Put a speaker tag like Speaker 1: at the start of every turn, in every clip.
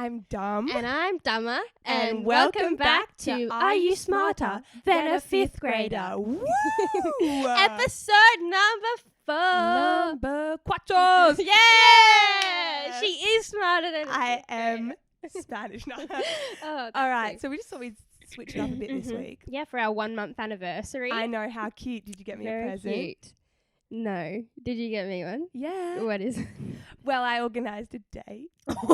Speaker 1: I'm Dumb.
Speaker 2: And I'm Dumber.
Speaker 1: And welcome back to Are You Smarter Than a Fifth Grader? Woo!
Speaker 2: Episode number 4.
Speaker 1: Number cuatro.
Speaker 2: Yeah! She is smarter than
Speaker 1: I am Spanish. No.
Speaker 2: Oh,
Speaker 1: All right, so we just thought we'd switch it up a bit this week.
Speaker 2: Yeah, for our 1 month anniversary.
Speaker 1: I know, how cute. Did you get me
Speaker 2: Very
Speaker 1: a present?
Speaker 2: cute. No. Did you get me one?
Speaker 1: Yeah.
Speaker 2: What is it?
Speaker 1: Well, I organised a date.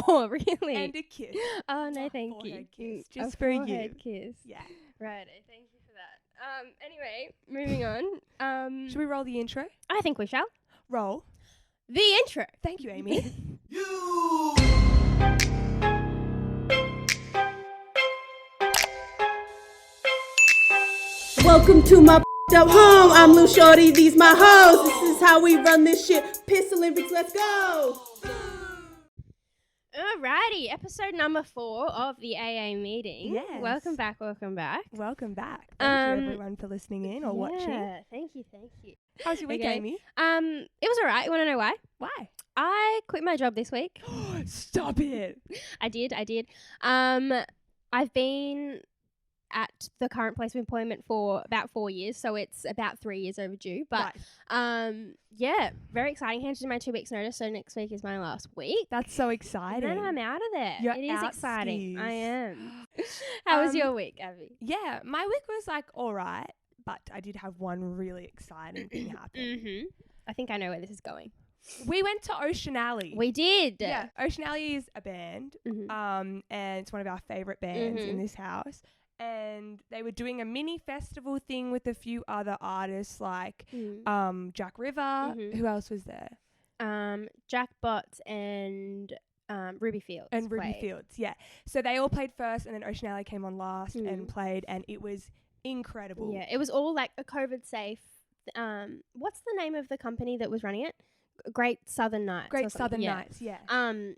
Speaker 2: Oh, really?
Speaker 1: And a kiss.
Speaker 2: Oh, no, thank you.
Speaker 1: Forehead kiss,
Speaker 2: A
Speaker 1: just for you.
Speaker 2: forehead kiss.
Speaker 1: Yeah.
Speaker 2: Right, thank you for that. Anyway, moving on.
Speaker 1: Should we roll the intro?
Speaker 2: I think we shall.
Speaker 1: Roll.
Speaker 2: The intro.
Speaker 1: Thank you, Amy.
Speaker 3: Welcome to my up home. I'm Lil Shorty, these my hoes. This is how we run this shit. Piss Olympics, let's go.
Speaker 2: Alrighty, episode number 4 of the AA meeting.
Speaker 1: Yes.
Speaker 2: Welcome back.
Speaker 1: Welcome back. Thank you everyone for listening in or watching.
Speaker 2: Yeah, thank you.
Speaker 1: How's your week,
Speaker 2: Okay.
Speaker 1: Amy?
Speaker 2: It was alright. You want to know why?
Speaker 1: Why?
Speaker 2: I quit my job this week.
Speaker 1: Stop it.
Speaker 2: I did. I've been at the current place of employment for about 4 years, so it's about 3 years overdue. But yeah, very exciting. Handed in my 2 weeks notice, so next week is my last week.
Speaker 1: That's so exciting.
Speaker 2: And then I'm out of there.
Speaker 1: You're
Speaker 2: It is
Speaker 1: out
Speaker 2: exciting.
Speaker 1: skis.
Speaker 2: I am. How was your week, Abby?
Speaker 1: Yeah, my week was like all right, but I did have one really exciting thing happen.
Speaker 2: I think I know where this is going.
Speaker 1: We went to Ocean Alley.
Speaker 2: We did.
Speaker 1: Yeah, Ocean Alley is a band, and it's one of our favourite bands in this house. And they were doing a mini festival thing with a few other artists like Jack River. Who else was there?
Speaker 2: Jack Botts and Ruby Fields.
Speaker 1: And Ruby Fields, yeah. So they all played first, and then Ocean Alley came on last and played, and it was incredible.
Speaker 2: Yeah, it was all like a COVID safe. What's the name of the company that was running it? Great Southern Nights.
Speaker 1: Great Southern Nights, yeah.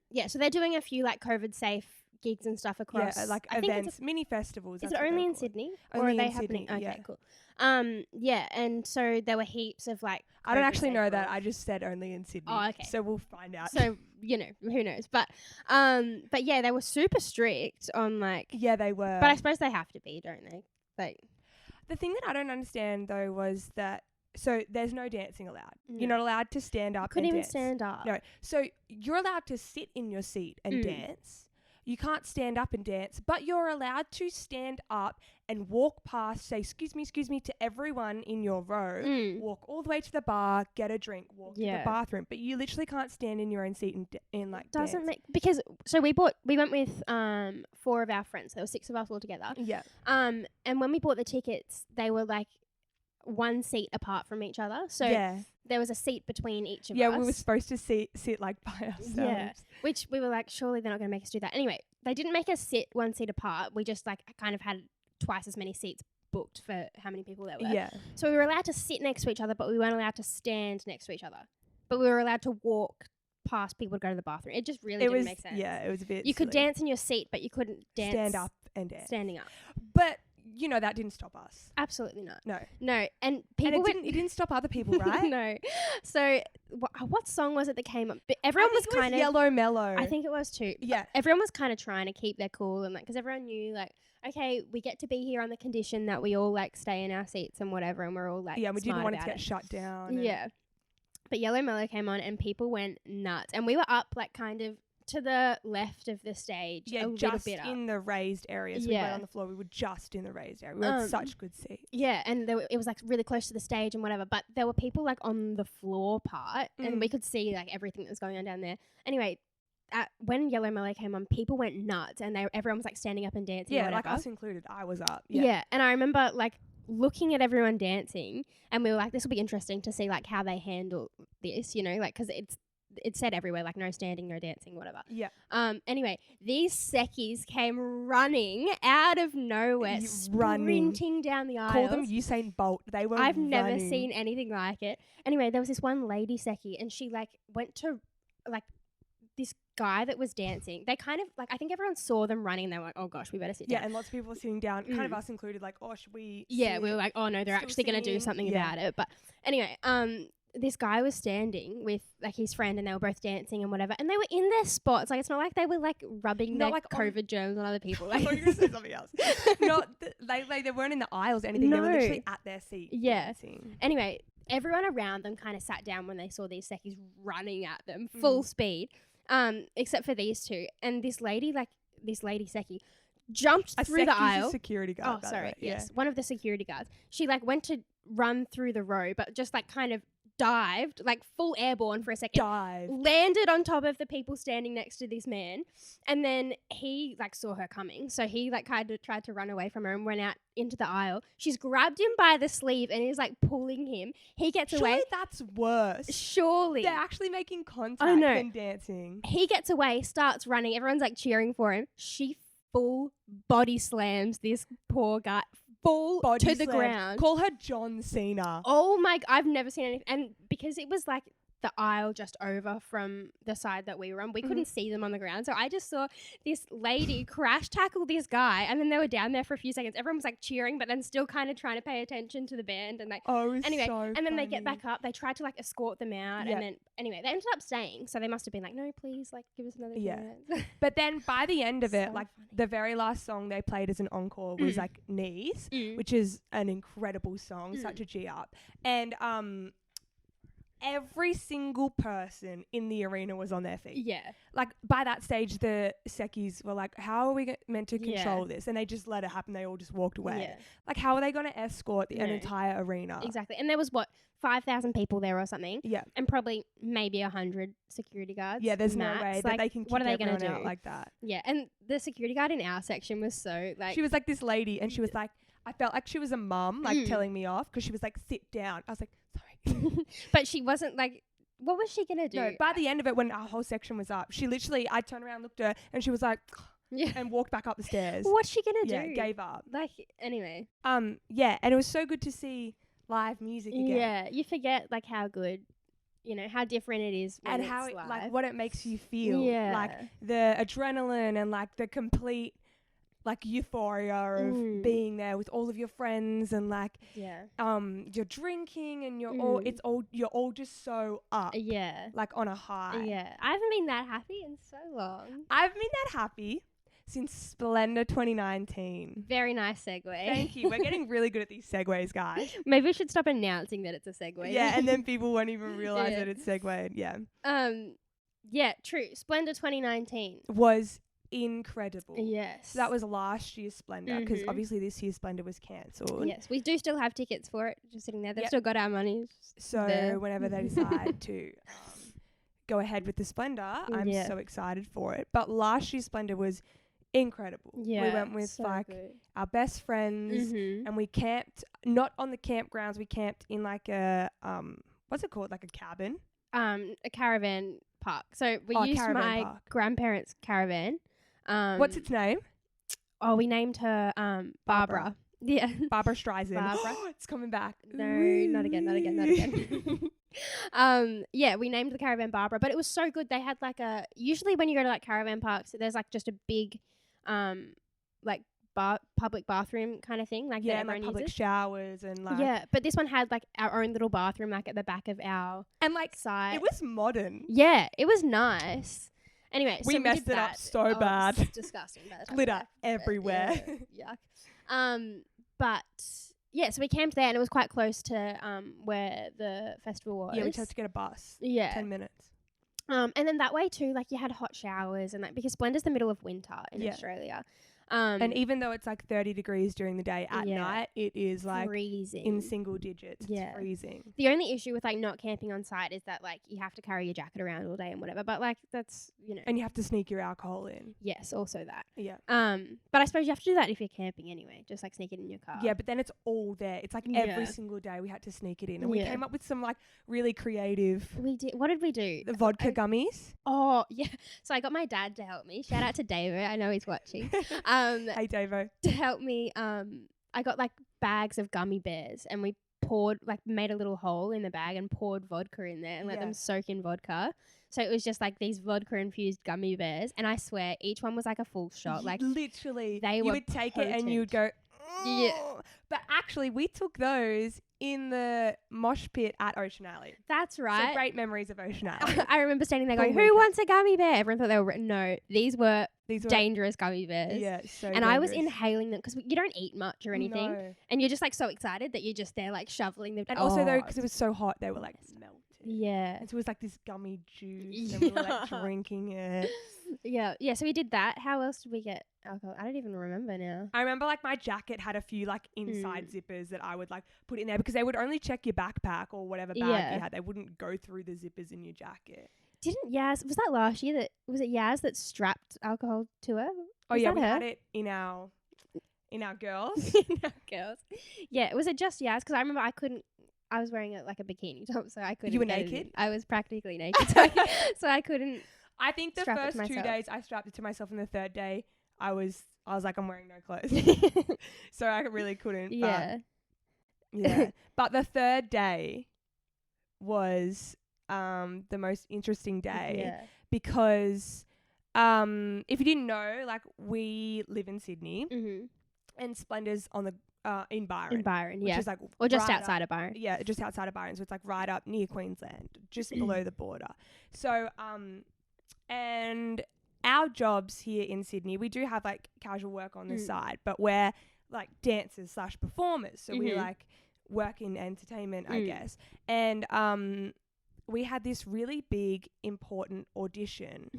Speaker 2: Yeah, so they're doing a few like COVID safe gigs and stuff across.
Speaker 1: Yeah, like
Speaker 2: I think
Speaker 1: events, mini festivals.
Speaker 2: Is it only in Sydney? Or are they happening?
Speaker 1: Sydney,
Speaker 2: Okay, cool. Yeah, and so there were heaps of like.
Speaker 1: I don't actually know
Speaker 2: COVID-safe
Speaker 1: that.
Speaker 2: rules.
Speaker 1: I just said only in Sydney.
Speaker 2: Oh, okay.
Speaker 1: So we'll find out.
Speaker 2: So you know, who knows? But yeah, they were super strict on like.
Speaker 1: Yeah, they were.
Speaker 2: But I suppose they have to be, don't they? Like.
Speaker 1: The thing that I don't understand though was that there's no dancing allowed.
Speaker 2: No.
Speaker 1: You're not allowed to stand up.
Speaker 2: Couldn't
Speaker 1: and
Speaker 2: even
Speaker 1: dance.
Speaker 2: stand up.
Speaker 1: No. So you're allowed to sit in your seat and dance. You can't stand up and dance, but you're allowed to stand up and walk past, say, excuse me, to everyone in your row, walk all the way to the bar, get a drink, walk to the bathroom. But you literally can't stand in your own seat and like
Speaker 2: Doesn't
Speaker 1: dance.
Speaker 2: make because so we went with 4 of our friends. There were 6 of us all together.
Speaker 1: Yeah.
Speaker 2: And when we bought the tickets, they were like 1 seat apart from each other. So there was a seat between each of us.
Speaker 1: Yeah, we were supposed to sit like by ourselves.
Speaker 2: Yeah, which we were like, surely they're not going to make us do that. Anyway, they didn't make us sit 1 seat apart. We just like kind of had twice as many seats booked for how many people there were.
Speaker 1: Yeah.
Speaker 2: So we were allowed to sit next to each other, but we weren't allowed to stand next to each other. But we were allowed to walk past people to go to the bathroom. It just really didn't make sense.
Speaker 1: Yeah, it was a bit
Speaker 2: You could
Speaker 1: silly.
Speaker 2: dance in your seat, but you couldn't dance
Speaker 1: Stand up and dance.
Speaker 2: standing up.
Speaker 1: But you know that didn't stop us.
Speaker 2: Absolutely not.
Speaker 1: No.
Speaker 2: And people
Speaker 1: And it didn't stop other people, right?
Speaker 2: No. So what song was it that came up? But everyone was kind of
Speaker 1: Yellow Mellow.
Speaker 2: I think it was too.
Speaker 1: Yeah.
Speaker 2: Everyone was kind of trying to keep their cool and like because everyone knew like okay, we get to be here on the condition that we all like stay in our seats and whatever, and we're all like
Speaker 1: we didn't want it to
Speaker 2: about
Speaker 1: get shut down.
Speaker 2: Yeah. But Yellow Mellow came on and people went nuts, and we were up like kind of to the left of the stage.
Speaker 1: Yeah,
Speaker 2: a
Speaker 1: just
Speaker 2: little bit up.
Speaker 1: in the raised area. So we weren't on the floor. We were just in the raised area. We had such good seats.
Speaker 2: Yeah, and it was like really close to the stage and whatever. But there were people like on the floor part, and we could see like everything that was going on down there. Anyway, when Yellow Mellow came on, people went nuts, and everyone was like standing up and dancing.
Speaker 1: Yeah,
Speaker 2: or
Speaker 1: like
Speaker 2: whatever.
Speaker 1: us included. I was up.
Speaker 2: Yeah, and I remember like looking at everyone dancing, and we were like, this will be interesting to see like how they handle this, you know, like because it said everywhere like no standing, no dancing, whatever.
Speaker 1: Yeah.
Speaker 2: Anyway, these seckies came running out of nowhere, sprinting down the aisles.
Speaker 1: Call them Usain Bolt. They were.
Speaker 2: I've never seen anything like it. Anyway, there was this one lady seckie, and she like went to like this guy that was dancing. They kind of like I think everyone saw them running, and they were like, oh gosh, we better sit down.
Speaker 1: Yeah, and lots of people were sitting down, kind of us included. Like, oh, should we?
Speaker 2: Yeah, we were like, oh no, they're actually going to do something about it. But anyway, this guy was standing with like his friend and they were both dancing and whatever, and they were in their spots. Like, it's not like they were like rubbing their COVID germs on other people.
Speaker 1: I thought you were going to say something else. They weren't in the aisles or anything.
Speaker 2: No.
Speaker 1: They were literally at their seat.
Speaker 2: Yeah.
Speaker 1: Dancing.
Speaker 2: Anyway, everyone around them kind of sat down when they saw these seckies running at them full speed, except for these two. And this lady seckie jumped through the aisle.
Speaker 1: A security guard.
Speaker 2: Oh, sorry. Yes, one of the security guards. She like went to run through the row, but just like kind of dived, like full airborne for a second. Landed on top of the people standing next to this man, and then he like saw her coming, so he like kind of tried to run away from her and went out into the aisle. She's grabbed him by the sleeve and is like pulling him. He gets away.
Speaker 1: Surely that's worse.
Speaker 2: Surely.
Speaker 1: They're actually making contact and dancing.
Speaker 2: He gets away, starts running. Everyone's like cheering for him. She full body slams this poor guy. Full body to the ground.
Speaker 1: Call her John Cena.
Speaker 2: Oh my! I've never seen anything. And because it was like the aisle just over from the side that we were on, we couldn't see them on the ground. So I just saw this lady crash tackle this guy, and then they were down there for a few seconds. Everyone was like cheering, but then still kind of trying to pay attention to the band. And like, anyway,
Speaker 1: so
Speaker 2: and then they get back up. They tried to like escort them out, and then anyway, they ended up staying. So they must have been like, no, please, like, give us another chance.
Speaker 1: But then by the end of it,
Speaker 2: So
Speaker 1: like
Speaker 2: funny.
Speaker 1: the very last song they played as an encore was like Knees, which is an incredible song, such a G up. And every single person in the arena was on their feet.
Speaker 2: Yeah.
Speaker 1: Like by that stage, the Seckies were like, how are we meant to control this? And they just let it happen. They all just walked away.
Speaker 2: Yeah.
Speaker 1: Like, how are they going to escort an entire arena?
Speaker 2: Exactly. And there was 5,000 people there or something.
Speaker 1: Yeah.
Speaker 2: And probably maybe 100 security guards.
Speaker 1: Yeah, there's
Speaker 2: max.
Speaker 1: no way
Speaker 2: like,
Speaker 1: that they can keep
Speaker 2: what are they gonna
Speaker 1: everyone
Speaker 2: do?
Speaker 1: out like that.
Speaker 2: Yeah. And the security guard in our section was so like...
Speaker 1: She was like this lady and she was like, I felt like she was a mum, like telling me off because she was like, sit down. I was like, sorry.
Speaker 2: But she wasn't like... What was she going to do?
Speaker 1: No, by the end of it, when our whole section was up, she literally, I turned around, looked at her, and she was like, and walked back up the stairs.
Speaker 2: What's she going to
Speaker 1: Yeah,
Speaker 2: do?
Speaker 1: gave up.
Speaker 2: Like, anyway.
Speaker 1: Yeah, and it was so good to see live music again.
Speaker 2: Yeah, you forget, like, how good, how different it is when
Speaker 1: and
Speaker 2: it's
Speaker 1: how,
Speaker 2: live.
Speaker 1: like, what it makes you feel.
Speaker 2: Yeah.
Speaker 1: Like, the adrenaline and, like, the complete, like, euphoria of being there with all of your friends and, like, you're drinking and you're all just so up.
Speaker 2: Yeah.
Speaker 1: Like, on a high.
Speaker 2: Yeah. I haven't been that happy in so long.
Speaker 1: I've been that happy since Splendour 2019.
Speaker 2: Very nice segue.
Speaker 1: Thank you. We're getting really good at these segues, guys.
Speaker 2: Maybe we should stop announcing that it's a segue.
Speaker 1: Yeah, and then people won't even realize that it's segued. Yeah.
Speaker 2: Yeah, true. Splendour 2019
Speaker 1: was incredible.
Speaker 2: Yes.
Speaker 1: So that was last year's Splendour because obviously this year's Splendour was cancelled.
Speaker 2: Yes, we do still have tickets for it, just sitting there. They've still got our money.
Speaker 1: So whenever they decide to go ahead with the Splendour, I'm so excited for it. But last year's Splendour was incredible.
Speaker 2: Yeah,
Speaker 1: we went with our best friends and we camped not on the campgrounds. We camped in like a what's it called? Like a cabin.
Speaker 2: A caravan park. So we used my grandparents' caravan.
Speaker 1: What's its name?
Speaker 2: Oh, we named her Barbara. Yeah.
Speaker 1: Barbara Streisand.
Speaker 2: Barbara.
Speaker 1: It's coming back.
Speaker 2: No, not again. Yeah, we named the caravan Barbara, but it was so good. They had like usually when you go to like caravan parks, there's like just a big like public bathroom kind of thing. Like
Speaker 1: like public showers and like.
Speaker 2: Yeah, but this one had like our own little bathroom like at the back of our site.
Speaker 1: It was modern.
Speaker 2: Yeah, it was nice. Anyway,
Speaker 1: we messed it up so bad.
Speaker 2: It was disgusting. By the time
Speaker 1: Glitter everywhere.
Speaker 2: Yuck. But yeah, so we camped there, and it was quite close to where the festival was.
Speaker 1: Yeah, we just had to get a bus.
Speaker 2: Yeah,
Speaker 1: 10 minutes.
Speaker 2: And then that way too, like you had hot showers and like because Splendour's the middle of winter in Australia.
Speaker 1: And even though it's like 30 degrees during the day, at night it is like
Speaker 2: freezing
Speaker 1: in single digits. It's freezing.
Speaker 2: The only issue with like not camping on site is that like you have to carry your jacket around all day and whatever. But like that's
Speaker 1: and you have to sneak your alcohol in.
Speaker 2: Yes, also that.
Speaker 1: Yeah.
Speaker 2: But I suppose you have to do that if you're camping anyway, just like sneak it in your car.
Speaker 1: Yeah, but then it's all there. It's like every single day we had to sneak it in, and we came up with some like really creative.
Speaker 2: We did. What did we do?
Speaker 1: The vodka gummies.
Speaker 2: Oh yeah. So I got my dad to help me. Shout out to David. I know he's watching.
Speaker 1: Hey Davo.
Speaker 2: To help me, I got like bags of gummy bears, and we made a little hole in the bag and poured vodka in there and let them soak in vodka. So it was just like these vodka infused gummy bears, and I swear each one was like a full shot. Like
Speaker 1: literally,
Speaker 2: they
Speaker 1: you would take it and you would go.
Speaker 2: Yeah.
Speaker 1: But actually, we took those in the mosh pit at Ocean Alley.
Speaker 2: That's right.
Speaker 1: So great memories of Ocean Alley.
Speaker 2: I remember standing there
Speaker 1: Full
Speaker 2: going, "Who
Speaker 1: weekend.
Speaker 2: wants a gummy bear?" Everyone thought they were no. These were
Speaker 1: These were
Speaker 2: dangerous gummy bears.
Speaker 1: Yeah, so
Speaker 2: and I was
Speaker 1: dangerous.
Speaker 2: inhaling them because you don't eat much or anything,
Speaker 1: No.
Speaker 2: and you're just like so excited that you're just there like shoveling them.
Speaker 1: And also though, because it was so hot, they were like melted.
Speaker 2: Yeah.
Speaker 1: And so it was like this gummy juice, and we were like drinking it.
Speaker 2: Yeah. So we did that. How else did we get alcohol? I don't even remember now.
Speaker 1: I remember like my jacket had a few like inside zippers that I would like put in there because they would only check your backpack or whatever bag you had. They wouldn't go through the zippers in your jacket.
Speaker 2: Didn't Yaz, was that last year that, was it Yaz that strapped alcohol to her?
Speaker 1: Oh
Speaker 2: Was
Speaker 1: yeah,
Speaker 2: that
Speaker 1: we
Speaker 2: her?
Speaker 1: had it in our girls.
Speaker 2: Girls. Yeah, was it just Yaz? Because I remember I was wearing like a bikini top, so I couldn't.
Speaker 1: You were
Speaker 2: get it
Speaker 1: naked?
Speaker 2: in. I was practically naked, so I couldn't.
Speaker 1: I think the
Speaker 2: Strap it
Speaker 1: first
Speaker 2: to
Speaker 1: 2
Speaker 2: myself.
Speaker 1: days I strapped it to myself, and the third day I was like, I'm wearing no clothes. So I really couldn't.
Speaker 2: Yeah.
Speaker 1: Yeah. But the third day was the most interesting day
Speaker 2: Yeah.
Speaker 1: because if you didn't know, like we live in Sydney
Speaker 2: Mm-hmm.
Speaker 1: and Splendor's on the in Byron.
Speaker 2: In Byron,
Speaker 1: Which
Speaker 2: yeah.
Speaker 1: is like
Speaker 2: Or just
Speaker 1: right
Speaker 2: outside
Speaker 1: up,
Speaker 2: of Byron.
Speaker 1: Yeah, just outside of Byron. So it's like right up near Queensland, just below the border. So and our jobs here in Sydney, we do have like casual work on the side, but we're like dancers / performers. So we like work in entertainment, I guess. And we had this really big, important audition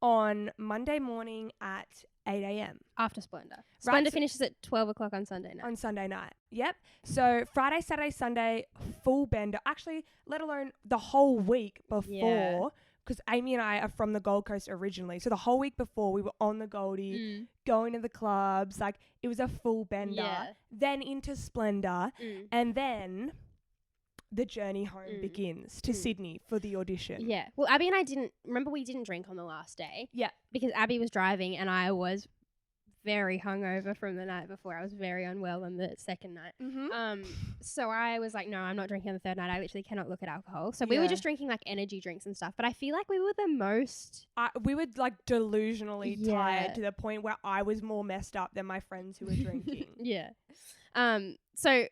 Speaker 1: on Monday morning at 8 a.m.
Speaker 2: After Splendour.
Speaker 1: Right,
Speaker 2: Splendour
Speaker 1: so-
Speaker 2: finishes at 12 o'clock on Sunday night.
Speaker 1: On Sunday night. Yep. So Friday, Saturday, Sunday, full bender. Actually, let alone the whole week before. Because Amy and I are from the Gold Coast originally. So the whole week before, we were on the Goldie, going to the clubs. Like, it was a full bender.
Speaker 2: Yeah.
Speaker 1: Then into Splendour. And then the journey home begins to Sydney for the audition.
Speaker 2: Yeah. Well, Abby and I we didn't drink on the last day.
Speaker 1: Yeah.
Speaker 2: Because Abby was driving and I was very hungover from the night before. I was very unwell on the second night.
Speaker 1: Mm-hmm.
Speaker 2: So I was like, no, I'm not drinking on the third night. I literally cannot look at alcohol. So we were
Speaker 1: Yeah.
Speaker 2: just drinking like energy drinks and stuff. But I feel like we were the most.
Speaker 1: We were like delusionally
Speaker 2: Yeah.
Speaker 1: tired to the point where I was more messed up than my friends who were drinking.
Speaker 2: Yeah. So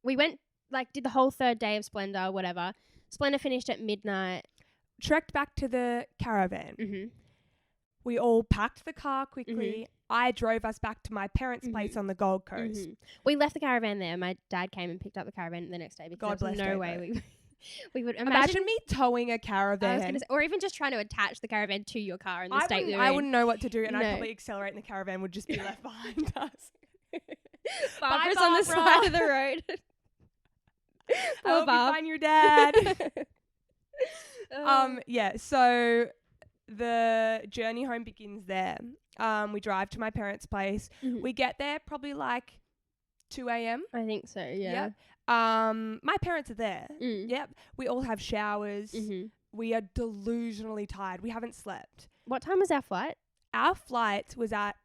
Speaker 2: we went, like, did the whole third day of Splendour, whatever. Splendour finished at midnight.
Speaker 1: Trekked back to the caravan.
Speaker 2: Mm-hmm.
Speaker 1: We all packed the car quickly. I drove us back to my parents' place on the Gold Coast.
Speaker 2: We left the caravan there. My dad came and picked up the caravan the next day because
Speaker 1: God
Speaker 2: there was
Speaker 1: bless
Speaker 2: no
Speaker 1: Davo.
Speaker 2: way we would
Speaker 1: Imagine me towing a
Speaker 2: I was
Speaker 1: caravan.
Speaker 2: gonna say, or even just trying to attach the caravan to your car in the state we were
Speaker 1: I
Speaker 2: in.
Speaker 1: wouldn't know what to do, and
Speaker 2: No.
Speaker 1: I'd probably accelerate, and the caravan would just be left behind us.
Speaker 2: Barbara's
Speaker 1: Bye,
Speaker 2: on the
Speaker 1: Barbara.
Speaker 2: side of the road.
Speaker 1: I
Speaker 2: Poor
Speaker 1: hope you
Speaker 2: Barb.
Speaker 1: find your dad. Yeah. So the journey home begins there. We drive to my parents' place. We get there probably like 2 a.m.
Speaker 2: I think so. Yeah.
Speaker 1: Yep. My parents are there. Yep. We all have showers. We are delusionally tired. We haven't slept.
Speaker 2: What time was our flight?
Speaker 1: Our flight was at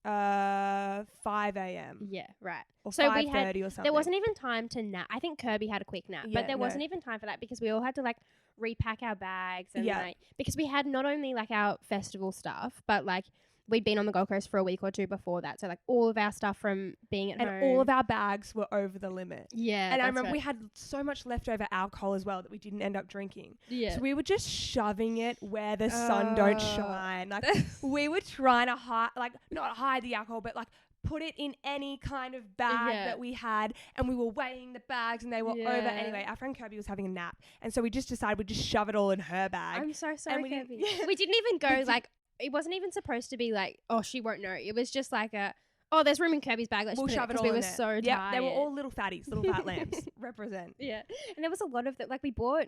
Speaker 1: 5 a.m.
Speaker 2: Yeah. Right.
Speaker 1: or
Speaker 2: So we
Speaker 1: 5:30 or something.
Speaker 2: There wasn't even time to nap. I think Kirby had a quick nap,
Speaker 1: Yeah,
Speaker 2: but there
Speaker 1: no.
Speaker 2: wasn't even time for that because we all had to like repack our bags and
Speaker 1: Yeah.
Speaker 2: like because we had not only like our festival stuff, but like we'd been on the Gold Coast for a week or two before that. So like all of our stuff from being at home.
Speaker 1: And all of our bags were over the limit.
Speaker 2: Yeah.
Speaker 1: And I
Speaker 2: that's
Speaker 1: remember
Speaker 2: right.
Speaker 1: we had so much leftover alcohol as well that we didn't end up drinking.
Speaker 2: Yeah.
Speaker 1: So we were just shoving it where the sun don't shine. Like we were trying to hide, like not hide the alcohol, but like put it in any kind of bag
Speaker 2: Yeah.
Speaker 1: that we had, and we were weighing the bags and they were over.
Speaker 2: Yeah.
Speaker 1: Anyway, our friend Kirby was having a nap, and so we just decided we'd just shove it all in her bag.
Speaker 2: I'm so sorry,
Speaker 1: we didn't-
Speaker 2: Kirby. We didn't even go like it wasn't even supposed to be like, oh, she won't know. It was just like there's room in Kirby's bag. Let's
Speaker 1: We'll
Speaker 2: put it
Speaker 1: shove it
Speaker 2: 'cause
Speaker 1: all
Speaker 2: we
Speaker 1: in
Speaker 2: were
Speaker 1: there.
Speaker 2: so
Speaker 1: Yep,
Speaker 2: tired.
Speaker 1: they were all little fatties, little fat lambs. Represent.
Speaker 2: Yeah, and there was a lot of them. Like we bought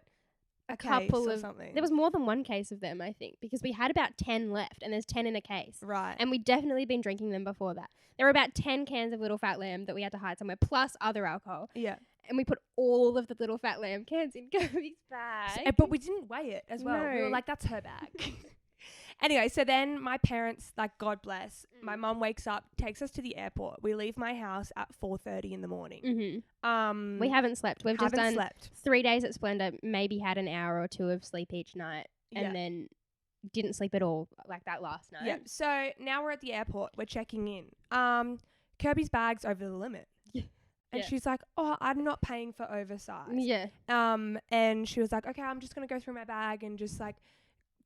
Speaker 2: a
Speaker 1: case
Speaker 2: couple
Speaker 1: or
Speaker 2: of
Speaker 1: something.
Speaker 2: There was more than one case of them, I think, because we had about 10 left, and there's 10 in a case.
Speaker 1: Right.
Speaker 2: And we'd definitely been drinking them before that. There were about 10 cans of Little Fat Lamb that we had to hide somewhere, plus other alcohol.
Speaker 1: Yeah.
Speaker 2: And we put all of the Little Fat Lamb cans in Kirby's bag.
Speaker 1: But we didn't weigh it as well. We were
Speaker 2: No.
Speaker 1: like, that's her bag. Anyway, so then my parents, like, God bless, my mum wakes up, takes us to the airport. We leave my house at 4:30 in the morning.
Speaker 2: We haven't slept. We've just done
Speaker 1: slept.
Speaker 2: 3 days at Splendour, maybe had an hour or two of sleep each night,
Speaker 1: Yeah.
Speaker 2: and then didn't sleep at all like that last night.
Speaker 1: Yeah. So now we're at the airport. We're checking in. Kirby's bag's over the limit.
Speaker 2: Yeah.
Speaker 1: And she's like, oh, I'm not paying for oversized.
Speaker 2: Yeah.
Speaker 1: And she was like, okay, I'm just going to go through my bag and just like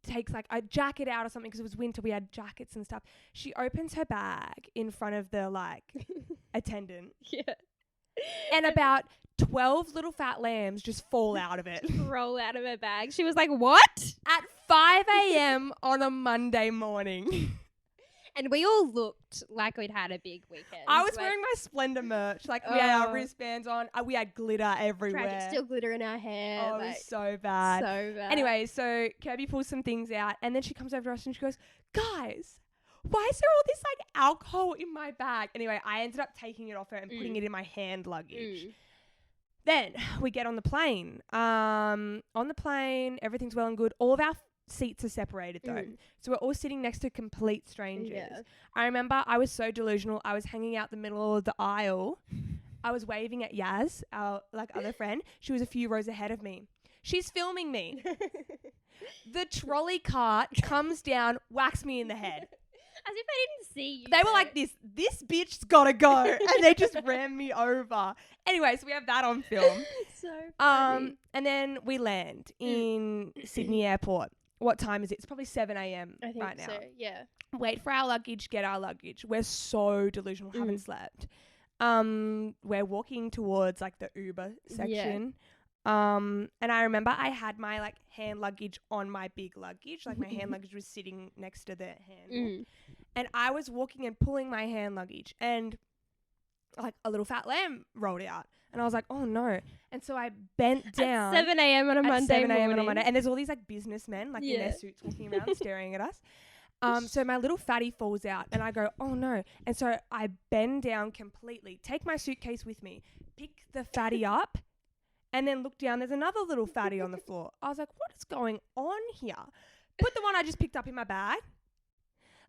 Speaker 1: takes like a jacket out or something because it was winter. We had jackets and stuff. She opens her bag in front of the like attendant.
Speaker 2: Yeah.
Speaker 1: And about 12 little fat lambs just fall out of it.
Speaker 2: Roll out of her bag. She was like, what?
Speaker 1: At 5 a.m. on a Monday morning.
Speaker 2: And we all looked like we'd had a big weekend.
Speaker 1: I was wearing my Splendour merch. Like, we had our wristbands on. We had glitter everywhere.
Speaker 2: Tragic still glitter in our hair.
Speaker 1: Oh, it was so bad.
Speaker 2: So bad.
Speaker 1: Anyway, so Kirby pulls some things out, and then she comes over to us and she goes, guys, why is there all this, like, alcohol in my bag? Anyway, I ended up taking it off her and putting it in my hand luggage. Then we get on the plane. On the plane, everything's well and good. All of our seats are separated though, so we're all sitting next to complete strangers. I remember I was so delusional. I was hanging out the middle of the aisle. I was waving at Yaz, our like other friend. She was a few rows ahead of me. She's filming me. The trolley cart comes down, whacks me in the head.
Speaker 2: As if they didn't see you.
Speaker 1: They were like, this bitch's gotta go. And they just ran me over. Anyway, so we have that on film.
Speaker 2: So funny.
Speaker 1: And then we land in Sydney Airport. What time is it? It's probably 7 a.m.
Speaker 2: I think
Speaker 1: right now.
Speaker 2: so, yeah.
Speaker 1: Wait for our luggage, get our luggage. We're so delusional, haven't slept. We're walking towards like the Uber section. And I remember I had my like hand luggage on my big luggage. Like my hand luggage was sitting next to the handle. And I was walking and pulling my hand luggage and like a little fat lamb rolled out. And I was like, oh no. And so I bent down.
Speaker 2: At 7 a.m. on a Monday
Speaker 1: 7 a.m.
Speaker 2: morning.
Speaker 1: on a Monday. And there's all these like businessmen like in their suits walking around staring at us. So my little fatty falls out and I go, oh no. And so I bend down completely, take my suitcase with me, pick the fatty up, and then look down. There's another little fatty on the floor. I was like, what is going on here? Put the one I just picked up in my bag.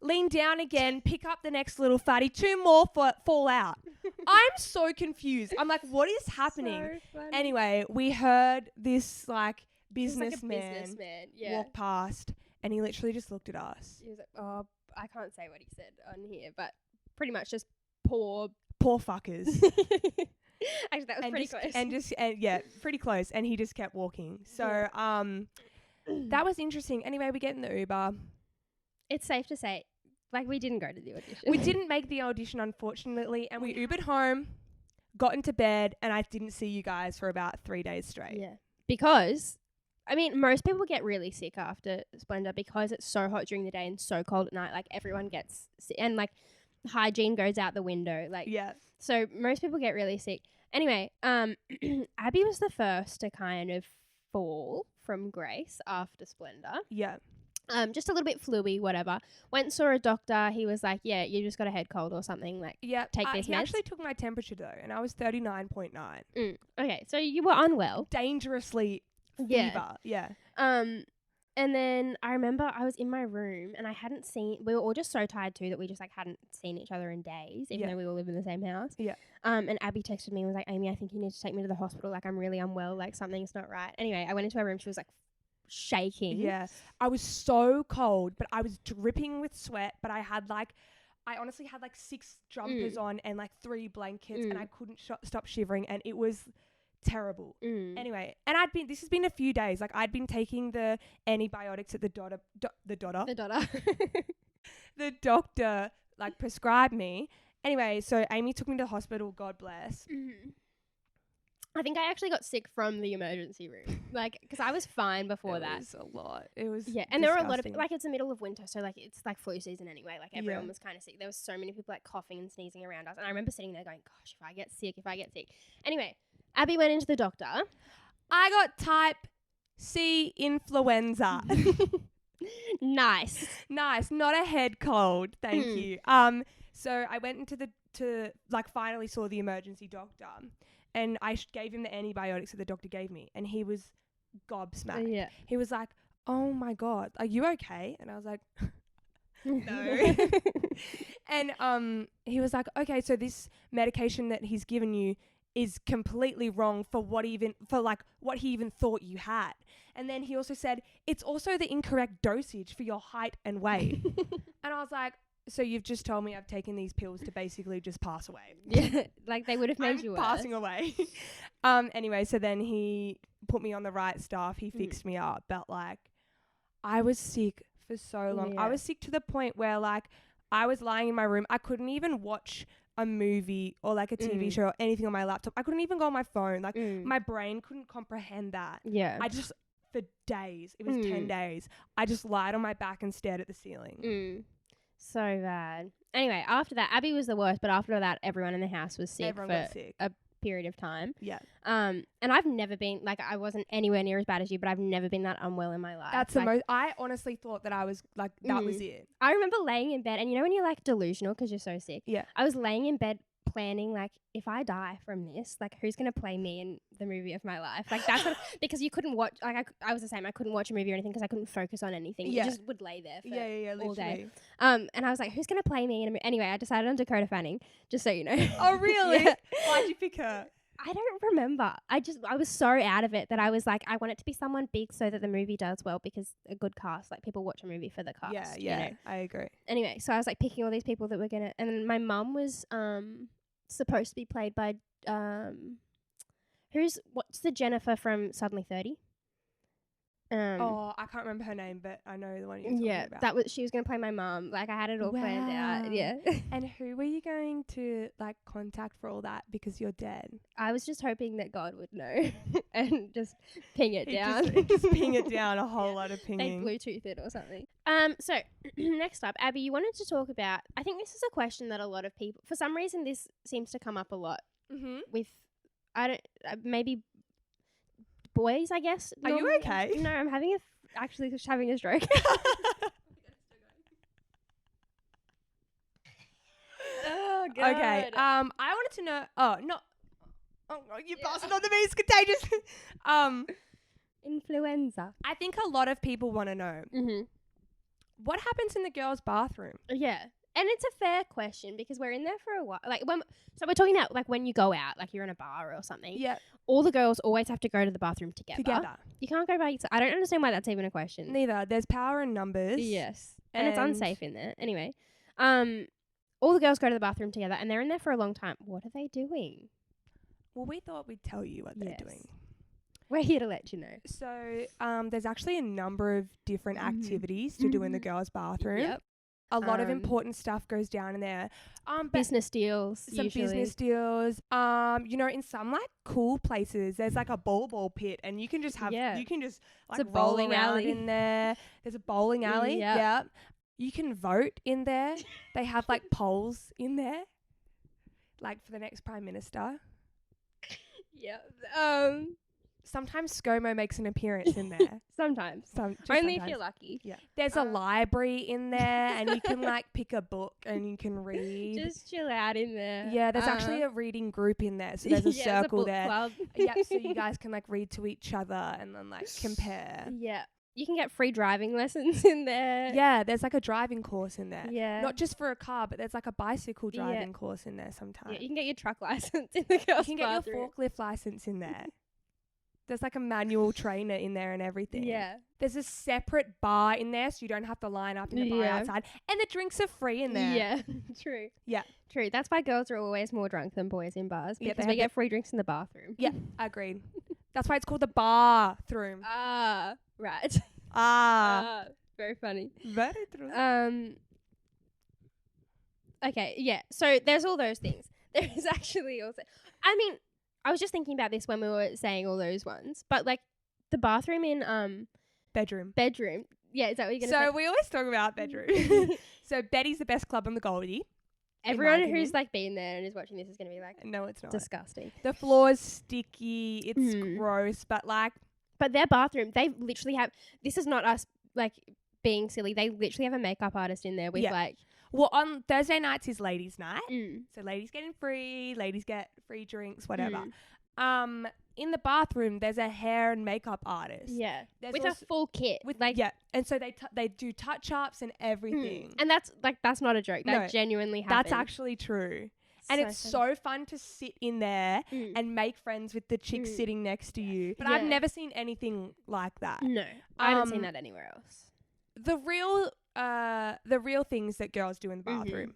Speaker 1: Lean down again, pick up the next little fatty. 2 more fall out. I'm so confused. I'm like, what is happening?
Speaker 2: So funny.
Speaker 1: Anyway, we heard this like businessman walk past and he literally just looked at us.
Speaker 2: He was like, oh, I can't say what he said on here, but pretty much just poor
Speaker 1: fuckers.
Speaker 2: Actually, that was pretty close.
Speaker 1: Yeah, pretty close. And he just kept walking. So that was interesting. Anyway, we get in the Uber.
Speaker 2: It's safe to say, like, we didn't go to the audition.
Speaker 1: We didn't make the audition, unfortunately, and we Ubered home, got into bed, and I didn't see you guys for about 3 days straight.
Speaker 2: Yeah. Because, I mean, most people get really sick after Splendour because it's so hot during the day and so cold at night. Like, everyone gets sick, and, like, hygiene goes out the window. Like,
Speaker 1: yeah.
Speaker 2: So most people get really sick. Anyway, Abby was the first to kind of fall from grace after Splendour.
Speaker 1: Yeah.
Speaker 2: Just a little bit fluey, whatever. Went and saw a doctor. He was like, yeah, you just got a head cold or something. Like,
Speaker 1: yeah,
Speaker 2: take this
Speaker 1: he
Speaker 2: meds.
Speaker 1: actually took my temperature, though, and I was 39.9.
Speaker 2: Okay, so you were unwell.
Speaker 1: Dangerously fever. Yeah.
Speaker 2: And then I remember I was in my room and I hadn't seen, we were all just so tired too that we just like hadn't seen each other in days, even though we all live in the same house.
Speaker 1: Yeah.
Speaker 2: And Abby texted me and was like, Amy, I think you need to take me to the hospital. Like, I'm really unwell. Like, something's not right. Anyway, I went into her room. She was like shaking.
Speaker 1: Yeah. I was so cold, but I was dripping with sweat, but I honestly had like 6 jumpers on and like 3 blankets and I couldn't stop shivering and it was terrible. Anyway, and this has been a few days. Like, I'd been taking the antibiotics that the doctor like prescribed me. Anyway, so Amy took me to the hospital, God bless.
Speaker 2: I think I actually got sick from the emergency room, like, because I was fine before that.
Speaker 1: It was a lot. It was
Speaker 2: and
Speaker 1: disgusting.
Speaker 2: there were a lot of, like, it's the middle of winter, so like it's like flu season anyway. Like, everyone was kind of sick. There was so many people like coughing and sneezing around us, and I remember sitting there going, "Gosh, if I get sick." Anyway, Abby went into the doctor.
Speaker 1: I got type C influenza.
Speaker 2: Nice,
Speaker 1: not a head cold. Thank you. So I went into finally saw the emergency doctor. And I gave him the antibiotics that the doctor gave me. And he was gobsmacked.
Speaker 2: Yeah.
Speaker 1: He was like, oh, my God, are you okay? And I was like, no. And he was like, okay, so this medication that he's given you is completely wrong for what he even thought you had. And then he also said, it's also the incorrect dosage for your height and weight. And I was like, So you've just told me I've taken these pills to basically just pass away.
Speaker 2: Yeah, like they would have made you worse.
Speaker 1: passing away. Anyway, so then he put me on the right stuff. He fixed me up. But like, I was sick for so long.
Speaker 2: Yeah.
Speaker 1: I was sick to the point where like I was lying in my room. I couldn't even watch a movie or like a TV show or anything on my laptop. I couldn't even go on my phone. Like my brain couldn't comprehend that.
Speaker 2: Yeah.
Speaker 1: I just, for days, it was 10 days, I just lied on my back and stared at the ceiling.
Speaker 2: So bad. Anyway, after that, Abby was the worst, but after that, everyone in the house was sick
Speaker 1: Everyone
Speaker 2: for
Speaker 1: got sick.
Speaker 2: a period of time.
Speaker 1: Yeah.
Speaker 2: And I've never been, like, I wasn't anywhere near as bad as you, but I've never been that unwell in my life.
Speaker 1: That's
Speaker 2: like,
Speaker 1: the most, I honestly thought that I was, like, that was it.
Speaker 2: I remember laying in bed, and you know when you're, like, delusional because you're so sick?
Speaker 1: Yeah.
Speaker 2: I was laying in bed planning, like, if I die from this, like, who's going to play me in the movie of my life? Like, that's what, because you couldn't watch, like, I was the same. I couldn't watch a movie or anything because I couldn't focus on anything.
Speaker 1: Yeah.
Speaker 2: You just would lay there for all day.
Speaker 1: Literally.
Speaker 2: And I was like, who's going to play me in a movie? Anyway, I decided on Dakota Fanning, just so you know.
Speaker 1: Oh, really?
Speaker 2: Yeah.
Speaker 1: Why'd you pick her?
Speaker 2: I don't remember. I was so out of it that I was like, I want it to be someone big so that the movie does well because a good cast, like people watch a movie for the cast.
Speaker 1: Yeah,
Speaker 2: you know?
Speaker 1: I agree.
Speaker 2: Anyway, so I was like picking all these people that were going to, and then my mum was supposed to be played by, what's the Jennifer from Suddenly 30?
Speaker 1: I can't remember her name, but I know the one you're talking about.
Speaker 2: She was going to play my mum. Like I had it all planned out. Yeah.
Speaker 1: And who were you going to like contact for all that because you're dead?
Speaker 2: I was just hoping that God would know and just ping it down.
Speaker 1: Just ping it down, a whole lot of pinging.
Speaker 2: They Bluetooth it or something. So next up, Abby, you wanted to talk about, I think this is a question that a lot of people, for some reason this seems to come up a lot with, maybe boys, I guess.
Speaker 1: Are you okay?
Speaker 2: No, I'm having actually just having a stroke. Oh god.
Speaker 1: Okay. I wanted to know. Oh no. Oh, you passed it on to me. It's contagious.
Speaker 2: Influenza.
Speaker 1: I think a lot of people want to know what happens in the girls' bathroom.
Speaker 2: Yeah. And it's a fair question because we're in there for a while. Like so we're talking about like when you go out, like you're in a bar or something.
Speaker 1: Yeah.
Speaker 2: All the girls always have to go to the bathroom together. You can't go by yourself. I don't understand why that's even a question.
Speaker 1: Neither. There's power in numbers.
Speaker 2: Yes. And it's unsafe in there. Anyway. All the girls go to the bathroom together and they're in there for a long time. What are they doing?
Speaker 1: Well, we thought we'd tell you what they're doing.
Speaker 2: We're here to let you know.
Speaker 1: So, there's actually a number of different activities to do in the girls' bathroom.
Speaker 2: Yep.
Speaker 1: A lot of important stuff goes down in there.
Speaker 2: Business deals.
Speaker 1: Some business deals. You know, in some like cool places, there's like a ball pit, and you can just have you can just like
Speaker 2: it's a
Speaker 1: roll
Speaker 2: bowling
Speaker 1: around
Speaker 2: alley
Speaker 1: in there. There's a bowling alley.
Speaker 2: Yep.
Speaker 1: You can vote in there. They have like polls in there, like for the next prime minister.
Speaker 2: Yep.
Speaker 1: Sometimes ScoMo makes an appearance in there.
Speaker 2: Sometimes. Only
Speaker 1: sometimes.
Speaker 2: if you're lucky.
Speaker 1: Yeah. There's a library in there and you can like pick a book and you can read.
Speaker 2: Just chill out in there.
Speaker 1: Yeah, there's actually a reading group in there. So there's a circle there.
Speaker 2: Club.
Speaker 1: Yeah, so you guys can like read to each other and then like compare.
Speaker 2: Yeah. You can get free driving lessons in there.
Speaker 1: Yeah, there's like a driving course in there.
Speaker 2: Yeah.
Speaker 1: Not just for a car, but there's like a bicycle driving course in there sometimes.
Speaker 2: Yeah, you can get your truck license in the girls'
Speaker 1: You can get your forklift license in there. There's like a manual trainer in there and everything.
Speaker 2: Yeah.
Speaker 1: There's a separate bar in there so you don't have to line up in the bar outside. And the drinks are free in there.
Speaker 2: Yeah, true.
Speaker 1: Yeah.
Speaker 2: True. That's why girls are always more drunk than boys in bars because we get free drinks in the bathroom.
Speaker 1: Yeah, agreed. That's why it's called the bathroom.
Speaker 2: Ah, right. Very funny.
Speaker 1: Very true.
Speaker 2: Okay, yeah. So there's all those things. There is actually also, I mean, I was just thinking about this when we were saying all those ones, but like the bathroom in
Speaker 1: bedroom.
Speaker 2: Yeah, is that what you're gonna say?
Speaker 1: So we always talk about bedroom. So Betty's the best club on the Goldie.
Speaker 2: Everyone who's like been there and is watching this is gonna be like,
Speaker 1: no, it's not
Speaker 2: disgusting.
Speaker 1: The floor's sticky. It's gross, but like.
Speaker 2: But their bathroom, they literally have. This is not us like being silly. They literally have a makeup artist in there with like.
Speaker 1: Well, on Thursday nights is ladies' night. So ladies getting free, ladies get free drinks, whatever. In the bathroom, there's a hair and makeup artist.
Speaker 2: Yeah.
Speaker 1: There's
Speaker 2: with a full kit.
Speaker 1: With like and so they do touch-ups and everything.
Speaker 2: And that's not a joke. That genuinely happens.
Speaker 1: That's actually true. And it's so fun to sit in there and make friends with the chick sitting next to you. But I've never seen anything like that.
Speaker 2: No, I haven't seen that anywhere else.
Speaker 1: The real the real things that girls do in the
Speaker 2: Mhm.
Speaker 1: bathroom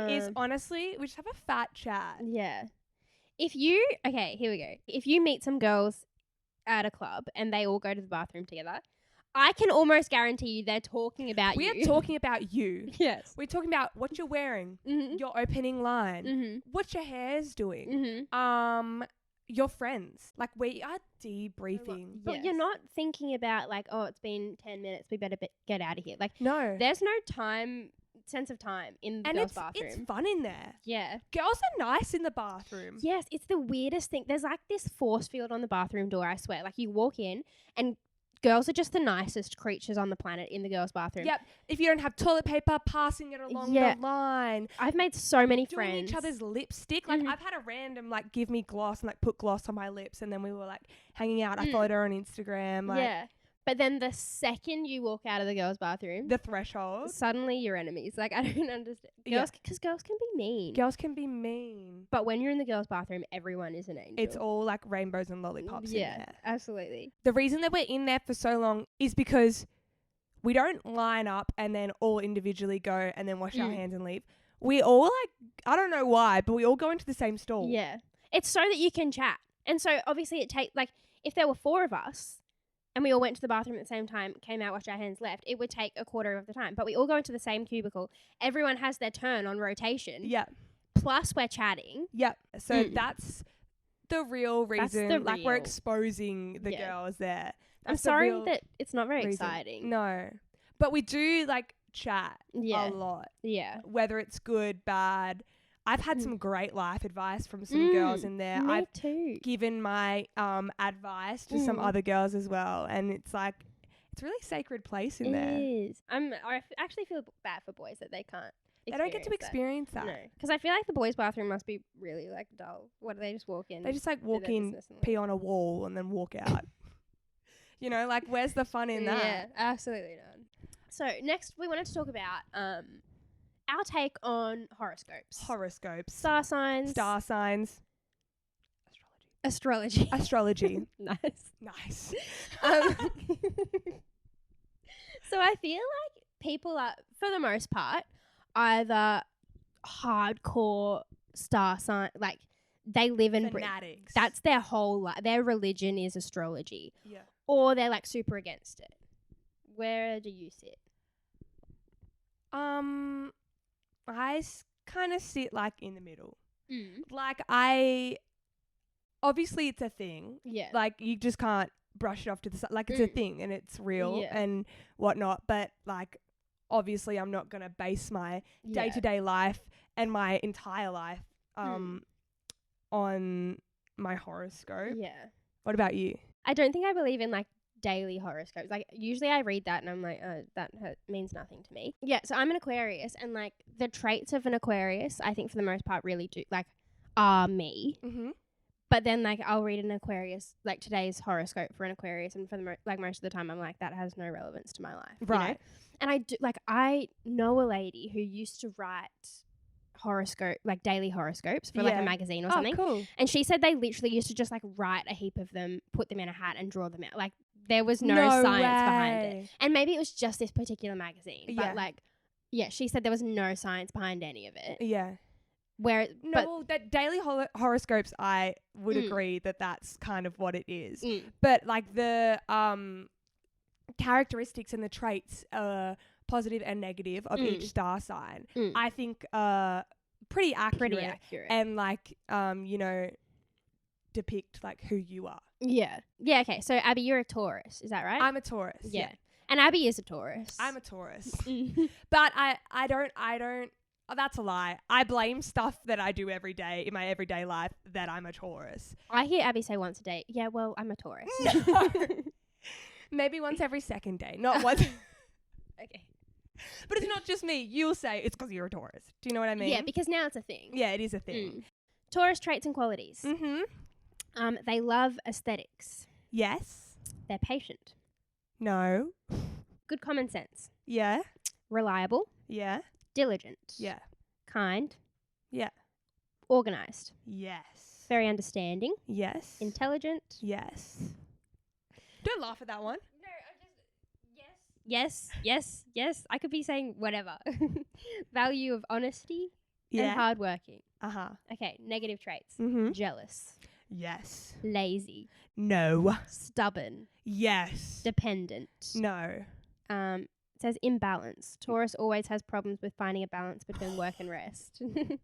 Speaker 1: is honestly, we just have a fat chat.
Speaker 2: Yeah. Okay, here we go. If you meet some girls at a club and they all go to the bathroom together, I can almost guarantee you they're talking about
Speaker 1: We
Speaker 2: you.
Speaker 1: are talking about you.
Speaker 2: Yes.
Speaker 1: We're talking about what you're wearing,
Speaker 2: Mhm.
Speaker 1: your opening line,
Speaker 2: Mhm.
Speaker 1: what your hair's doing,
Speaker 2: Mhm.
Speaker 1: your friends. Like, we are debriefing.
Speaker 2: But you're not thinking about like, oh, it's been 10 minutes. We better get out of here. Like,
Speaker 1: No.
Speaker 2: there's no sense of time in the girls' bathroom.
Speaker 1: It's fun in there.
Speaker 2: Yeah.
Speaker 1: Girls are nice in the bathroom.
Speaker 2: Yes, it's the weirdest thing. There's like this force field on the bathroom door, I swear. Like, you walk in and girls are just the nicest creatures on the planet in the girls' bathroom.
Speaker 1: Yep. If you don't have toilet paper, passing it along the line.
Speaker 2: I've made so many
Speaker 1: doing
Speaker 2: friends.
Speaker 1: each other's lipstick. Like, I've had a random, like, give me gloss and, like, put gloss on my lips. And then we were, like, hanging out. I followed her on Instagram. Like,
Speaker 2: yeah. But then the second you walk out of the girls' bathroom,
Speaker 1: the threshold.
Speaker 2: suddenly you're enemies. Like, I don't understand. Because girls can be mean.
Speaker 1: Girls can be mean.
Speaker 2: But when you're in the girls' bathroom, everyone is an angel.
Speaker 1: It's all, like, rainbows and lollipops in there.
Speaker 2: Absolutely.
Speaker 1: The reason that we're in there for so long is because we don't line up and then all individually go and then wash our hands and leave. We all, like, I don't know why, but we all go into the same stall.
Speaker 2: Yeah. It's so that you can chat. And so, obviously, if there were 4 of us, and we all went to the bathroom at the same time, came out, washed our hands, left, it would take a quarter of the time. But we all go into the same cubicle. Everyone has their turn on rotation.
Speaker 1: Yep.
Speaker 2: Plus, we're chatting.
Speaker 1: Yep. So that's the real reason.
Speaker 2: That's
Speaker 1: we're exposing the girls there.
Speaker 2: I'm sorry that it's not very exciting.
Speaker 1: No. But we do, like, chat a lot.
Speaker 2: Yeah.
Speaker 1: Whether it's good, bad. I've had some great life advice from some girls in there.
Speaker 2: Me too.
Speaker 1: Given my advice to some other girls as well, and it's like it's a really sacred place in there.
Speaker 2: It is. I actually feel bad for boys that they can't.
Speaker 1: They don't get to experience that.
Speaker 2: No, because I feel like the boys' bathroom must be really like dull. What do they just walk in?
Speaker 1: They just like walk in, pee on a wall, and then walk out. You know, like where's the fun in that?
Speaker 2: Yeah, absolutely none. So next, we wanted to talk about our take on horoscopes.
Speaker 1: Star signs.
Speaker 2: Astrology.
Speaker 1: Nice.
Speaker 2: So I feel like people are, for the most part, either hardcore star sign, like they live and breathe.
Speaker 1: Fanatics.
Speaker 2: That's their whole life. Their religion is astrology.
Speaker 1: Yeah.
Speaker 2: Or they're like super against it. Where do you sit?
Speaker 1: I kind of sit like in the middle.
Speaker 2: Mm.
Speaker 1: Like obviously it's a thing.
Speaker 2: Yeah.
Speaker 1: Like you just can't brush it off to the side. Like it's a thing and it's real and whatnot. But like obviously I'm not gonna base my day-to-day life and my entire life on my horoscope.
Speaker 2: Yeah.
Speaker 1: What about you?
Speaker 2: I don't think I believe in like daily horoscopes. Like usually I read that and I'm like, oh, that means nothing to me. Yeah, so I'm an Aquarius and like the traits of an Aquarius, I think for the most part really do like are me.
Speaker 1: Mm-hmm.
Speaker 2: But then like I'll read an Aquarius, like today's horoscope for an Aquarius, and for the like most of the time I'm like, that has no relevance to my life.
Speaker 1: Right.
Speaker 2: You know? And I know a lady who used to write horoscope, like daily horoscopes for like a magazine or something.
Speaker 1: Oh, cool.
Speaker 2: And she said they literally used to just like write a heap of them, put them in a hat and draw them out. Like there was no science behind it. And maybe it was just this particular magazine. But like, yeah, she said there was no science behind any of it.
Speaker 1: Yeah.
Speaker 2: That
Speaker 1: daily horoscopes, I would agree that that's kind of what it is. But like the characteristics and the traits, positive and negative of each star sign, I think pretty accurate. And like you know, depict like who you are.
Speaker 2: Yeah. Okay. So Abby, you're a Taurus, is that right?
Speaker 1: I'm a Taurus. Yeah.
Speaker 2: And Abby is a Taurus.
Speaker 1: I'm a Taurus. But I don't. Oh, that's a lie. I blame stuff that I do every day in my everyday life that I'm a Taurus.
Speaker 2: I hear Abby say once a day, yeah, well, I'm a Taurus.
Speaker 1: No. Maybe once every second day, not once.
Speaker 2: Okay.
Speaker 1: But it's not just me. You'll say it's because you're a Taurus. Do you know what I mean?
Speaker 2: Yeah, because now it's a thing.
Speaker 1: Yeah, it is a thing.
Speaker 2: Taurus traits and qualities.
Speaker 1: Mm-hmm.
Speaker 2: They love aesthetics.
Speaker 1: Yes.
Speaker 2: They're patient.
Speaker 1: No.
Speaker 2: Good common sense.
Speaker 1: Yeah.
Speaker 2: Reliable.
Speaker 1: Yeah.
Speaker 2: Diligent.
Speaker 1: Yeah.
Speaker 2: Kind.
Speaker 1: Yeah.
Speaker 2: Organised.
Speaker 1: Yes.
Speaker 2: Very understanding.
Speaker 1: Yes.
Speaker 2: Intelligent.
Speaker 1: Yes. Don't laugh at that one.
Speaker 2: No, I just... Yes. Yes. I could be saying whatever. Value of honesty and
Speaker 1: Yeah.
Speaker 2: hardworking.
Speaker 1: Uh-huh.
Speaker 2: Okay, negative traits.
Speaker 1: Mm-hmm.
Speaker 2: Jealous,
Speaker 1: Yes.
Speaker 2: lazy,
Speaker 1: No.
Speaker 2: stubborn,
Speaker 1: Yes.
Speaker 2: dependent.
Speaker 1: No.
Speaker 2: It says imbalance. Taurus always has problems with finding a balance between work and rest.
Speaker 1: Yes.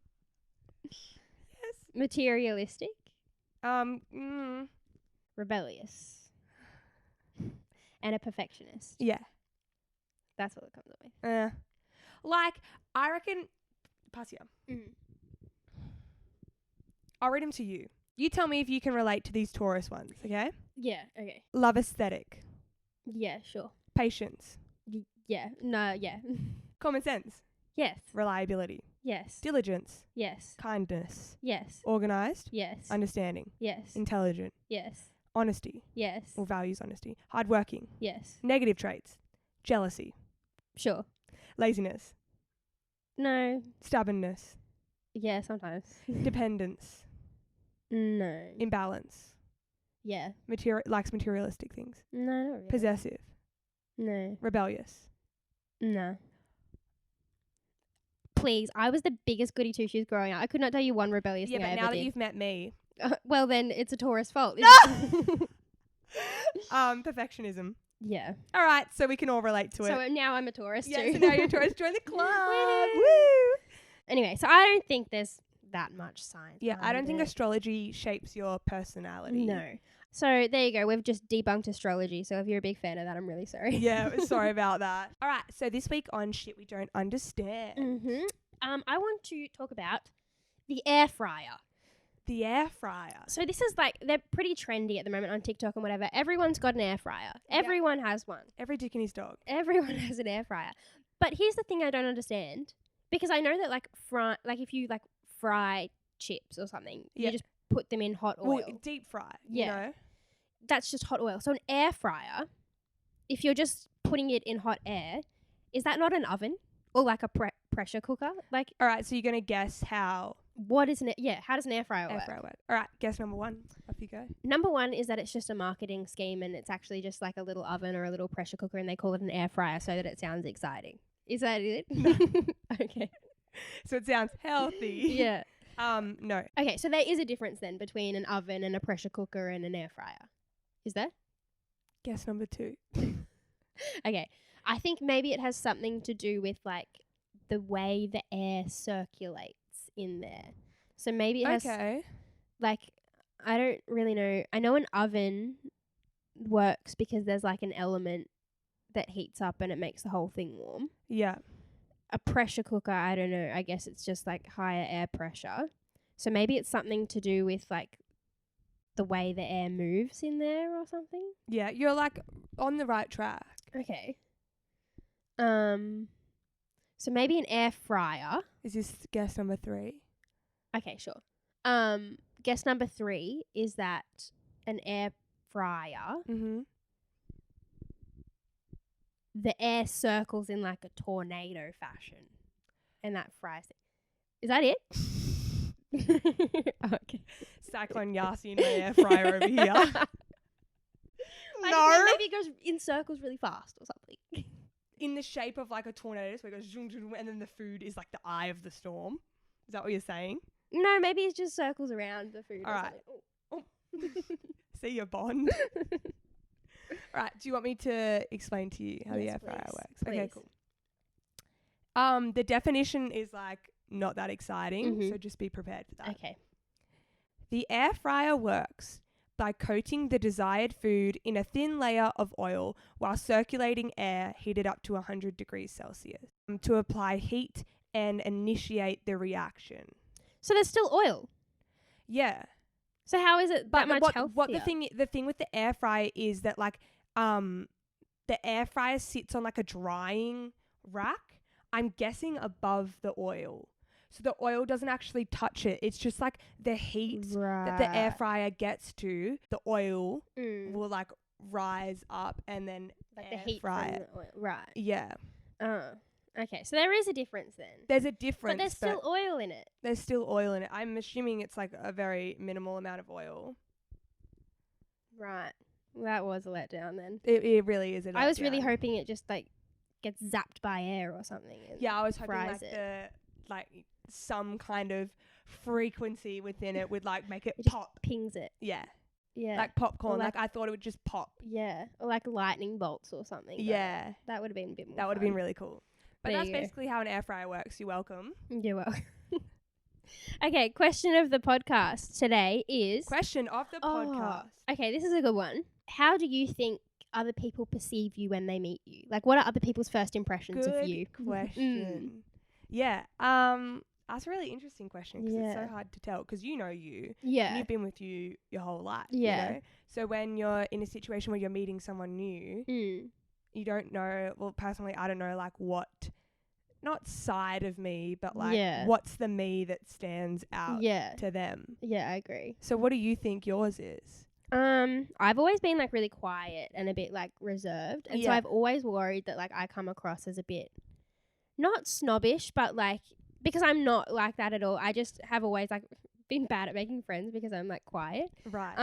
Speaker 2: Materialistic,
Speaker 1: Mm,
Speaker 2: rebellious, and a perfectionist.
Speaker 1: yeah.
Speaker 2: That's what it comes up with.
Speaker 1: Like, I reckon... Pass here.
Speaker 2: Mm.
Speaker 1: I'll read them to you. You tell me if you can relate to these Taurus ones, okay?
Speaker 2: Yeah, okay.
Speaker 1: Love aesthetic.
Speaker 2: Yeah, sure.
Speaker 1: Patience.
Speaker 2: Yeah, no, yeah.
Speaker 1: Common sense.
Speaker 2: Yes,
Speaker 1: Reliability.
Speaker 2: yes,
Speaker 1: Diligence.
Speaker 2: yes,
Speaker 1: Kindness.
Speaker 2: yes,
Speaker 1: Organized.
Speaker 2: yes,
Speaker 1: Understanding.
Speaker 2: yes,
Speaker 1: Intelligent.
Speaker 2: yes,
Speaker 1: Honesty.
Speaker 2: yes,
Speaker 1: Or values honesty. Hardworking.
Speaker 2: yes.
Speaker 1: Negative traits. Jealousy.
Speaker 2: Sure.
Speaker 1: Laziness.
Speaker 2: No.
Speaker 1: Stubbornness.
Speaker 2: Yeah, sometimes.
Speaker 1: Dependence.
Speaker 2: No.
Speaker 1: Imbalance.
Speaker 2: Yeah.
Speaker 1: Likes materialistic things.
Speaker 2: No, not really.
Speaker 1: Possessive.
Speaker 2: No.
Speaker 1: Rebellious.
Speaker 2: No. Please, I was the biggest goody two shoes growing up. I could not tell you one rebellious
Speaker 1: Yeah,
Speaker 2: thing
Speaker 1: but
Speaker 2: I
Speaker 1: now
Speaker 2: ever
Speaker 1: that
Speaker 2: did.
Speaker 1: you've met me.
Speaker 2: Well, then it's a Taurus fault.
Speaker 1: No! Perfectionism.
Speaker 2: Yeah.
Speaker 1: All right, so we can all relate to it.
Speaker 2: So now I'm a Taurus
Speaker 1: Yeah,
Speaker 2: too.
Speaker 1: so now you're a Taurus. Join the club.
Speaker 2: Woo!
Speaker 1: Woo!
Speaker 2: Anyway, so I don't think there's that much science.
Speaker 1: Yeah, I don't
Speaker 2: behind
Speaker 1: think
Speaker 2: it.
Speaker 1: astrology shapes your personality.
Speaker 2: No. So there you go. We've just debunked astrology. So if you're a big fan of that, I'm really sorry.
Speaker 1: Yeah, sorry about that. All right, so this week on Shit We Don't Understand.
Speaker 2: Mm-hmm. I want to talk about the air fryer.
Speaker 1: The air fryer.
Speaker 2: So this is like, they're pretty trendy at the moment on TikTok and whatever. Everyone's got an air fryer.
Speaker 1: Yeah.
Speaker 2: Everyone has one.
Speaker 1: Every dick in his dog.
Speaker 2: Everyone has an air fryer. But here's the thing I don't understand. Because I know that if you like fry chips or something,
Speaker 1: Yeah.
Speaker 2: you just put them in hot oil.
Speaker 1: Well, deep fry,
Speaker 2: Yeah.
Speaker 1: you know?
Speaker 2: That's just hot oil. So an air fryer, if you're just putting it in hot air, is that not an oven? Or like a pressure cooker? Like,
Speaker 1: All right, so you're going to guess how
Speaker 2: what is an how does an air fryer
Speaker 1: air
Speaker 2: work?
Speaker 1: fryer works. All right, guess number one. Off you go.
Speaker 2: Number one is that it's just a marketing scheme and it's actually just like a little oven or a little pressure cooker and they call it an air fryer so that it sounds exciting. Is that it?
Speaker 1: No.
Speaker 2: Okay.
Speaker 1: So it sounds healthy.
Speaker 2: Yeah.
Speaker 1: No.
Speaker 2: Okay, so there is a difference then between an oven and a pressure cooker and an air fryer. Is there?
Speaker 1: Guess number two.
Speaker 2: Okay. I think maybe it has something to do with like the way the air circulates in there. So maybe it has like, I don't really know. I know an oven works because there's like an element that heats up and it makes the whole thing warm.
Speaker 1: Yeah.
Speaker 2: A pressure cooker, I don't know. I guess it's just like higher air pressure. So maybe it's something to do with like the way the air moves in there or something.
Speaker 1: Yeah, you're like on the right track.
Speaker 2: Okay. So maybe an air fryer.
Speaker 1: Is this guess number three?
Speaker 2: Okay, sure. Guess number 3 is that an air fryer,
Speaker 1: Mm-hmm.
Speaker 2: the air circles in like a tornado fashion, and that fries it. Is that it? Okay.
Speaker 1: Cyclone Yasi in my air fryer over here.
Speaker 2: I don't know, maybe it goes in circles really fast or something.
Speaker 1: In the shape of like a tornado, so it goes zoom, zoom, and then the food is like the eye of the storm. Is that what you're saying?
Speaker 2: No, maybe it just circles around the food.
Speaker 1: All
Speaker 2: or
Speaker 1: right.
Speaker 2: something.
Speaker 1: See your bond. All right. Do you want me to explain to you how the
Speaker 2: Yes,
Speaker 1: air fryer
Speaker 2: please.
Speaker 1: works? Okay,
Speaker 2: Please.
Speaker 1: cool. The definition is like not that exciting,
Speaker 2: Mhm.
Speaker 1: so just be prepared for that.
Speaker 2: Okay.
Speaker 1: The air fryer works by coating the desired food in a thin layer of oil while circulating air heated up to 100 degrees Celsius to apply heat and initiate the reaction.
Speaker 2: So there's still oil.
Speaker 1: Yeah.
Speaker 2: So how is it that much healthier?
Speaker 1: What the thing with the air fryer is that like the air fryer sits on like a drying rack. I'm guessing above the oil. So the oil doesn't actually touch it. It's just like the heat that the air fryer gets to, the oil will like rise up and then
Speaker 2: like
Speaker 1: air
Speaker 2: the heat
Speaker 1: fry
Speaker 2: from
Speaker 1: it.
Speaker 2: the oil. Right.
Speaker 1: Yeah.
Speaker 2: Okay. So there is a difference then.
Speaker 1: There's a difference.
Speaker 2: But there's still oil in it.
Speaker 1: there's still oil in it. I'm assuming it's like a very minimal amount of oil.
Speaker 2: Right. That was a letdown then.
Speaker 1: It really is.
Speaker 2: I was really hoping it just like gets zapped by air or something.
Speaker 1: Yeah, I was hoping
Speaker 2: fries
Speaker 1: like some kind of frequency within it would like make it
Speaker 2: just
Speaker 1: pop.
Speaker 2: pings it.
Speaker 1: Yeah.
Speaker 2: Yeah.
Speaker 1: Like popcorn.
Speaker 2: Or
Speaker 1: Like I thought it would just pop.
Speaker 2: Yeah. Or like lightning bolts or something.
Speaker 1: Yeah.
Speaker 2: That would have been a bit more
Speaker 1: That would have been really cool. But
Speaker 2: There
Speaker 1: that's
Speaker 2: you go.
Speaker 1: basically how an air fryer works. You're welcome.
Speaker 2: You're welcome. Okay, question of the podcast today is...
Speaker 1: Question of the podcast.
Speaker 2: Okay, this is a good one. How do you think other people perceive you when they meet you? Like, what are other people's first impressions of you?
Speaker 1: Good question. Yeah. That's a really interesting question because it's so hard to tell because you know you.
Speaker 2: Yeah.
Speaker 1: You've been with you your whole life.
Speaker 2: Yeah.
Speaker 1: You know? So when you're in a situation where you're meeting someone new, you don't know, well, personally, I don't know, like what, not side of me, but like what's the me that stands out to them.
Speaker 2: Yeah, I agree.
Speaker 1: So what do you think yours is?
Speaker 2: I've always been like really quiet and a bit like reserved. And so I've always worried that like I come across as a bit, not snobbish, but like, because I'm not like that at all. I just have always like been bad at making friends because I'm like quiet.
Speaker 1: Right.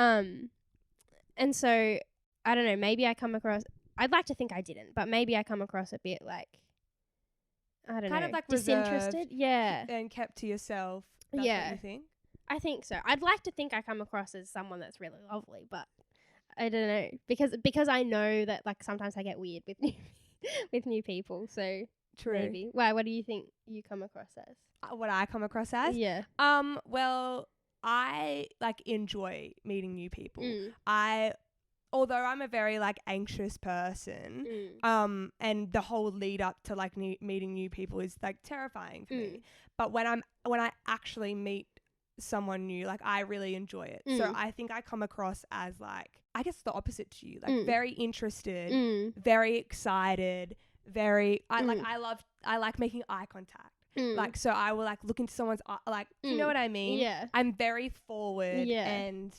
Speaker 2: And so I don't know, maybe I come across, I'd like to think I didn't, but maybe I come across a bit like, I don't know,
Speaker 1: kind of like
Speaker 2: disinterested.
Speaker 1: reserved
Speaker 2: Yeah.
Speaker 1: And kept to yourself. That's
Speaker 2: Yeah.
Speaker 1: what you think?
Speaker 2: I think so. I'd like to think I come across as someone that's really lovely, but I don't know because I know that like sometimes I get weird with new with new people. So
Speaker 1: True.
Speaker 2: maybe. Why? What do you think you come across as?
Speaker 1: What I come across as?
Speaker 2: Yeah.
Speaker 1: Well, I like enjoy meeting new people.
Speaker 2: Mm.
Speaker 1: Although I'm a very like anxious person, and the whole lead up to like meeting new people is like terrifying for me. But when I actually meet someone new, like I really enjoy it. So I think I come across as like, I guess the opposite to you, like very interested, very excited, I like making eye contact. Like, so I will like look into someone's eye, like, do you know what I mean?
Speaker 2: Yeah.
Speaker 1: I'm very forward and,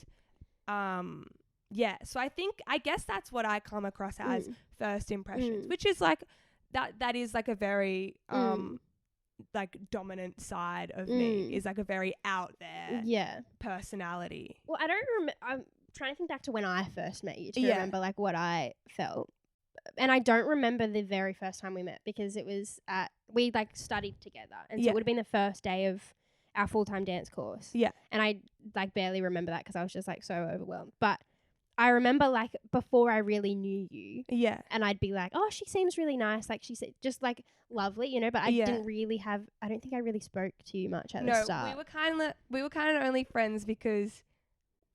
Speaker 1: so I guess that's what I come across as first impressions, which is like, that is like a very, like dominant side of me, is like a very out there personality.
Speaker 2: Well, I don't remember. I'm trying to think back to when I first met you to remember like what I felt. And I don't remember the very first time we met because it was we like studied together. And so it would have been the first day of our full-time dance course. Yeah. And I like barely remember that because I was just like so overwhelmed. But I remember like before I really knew you. Yeah. And I'd be like, oh, she seems really nice. Like she said, just like lovely, you know, but I didn't really I don't think I really spoke to you much at the start.
Speaker 1: No, we were kind of only friends because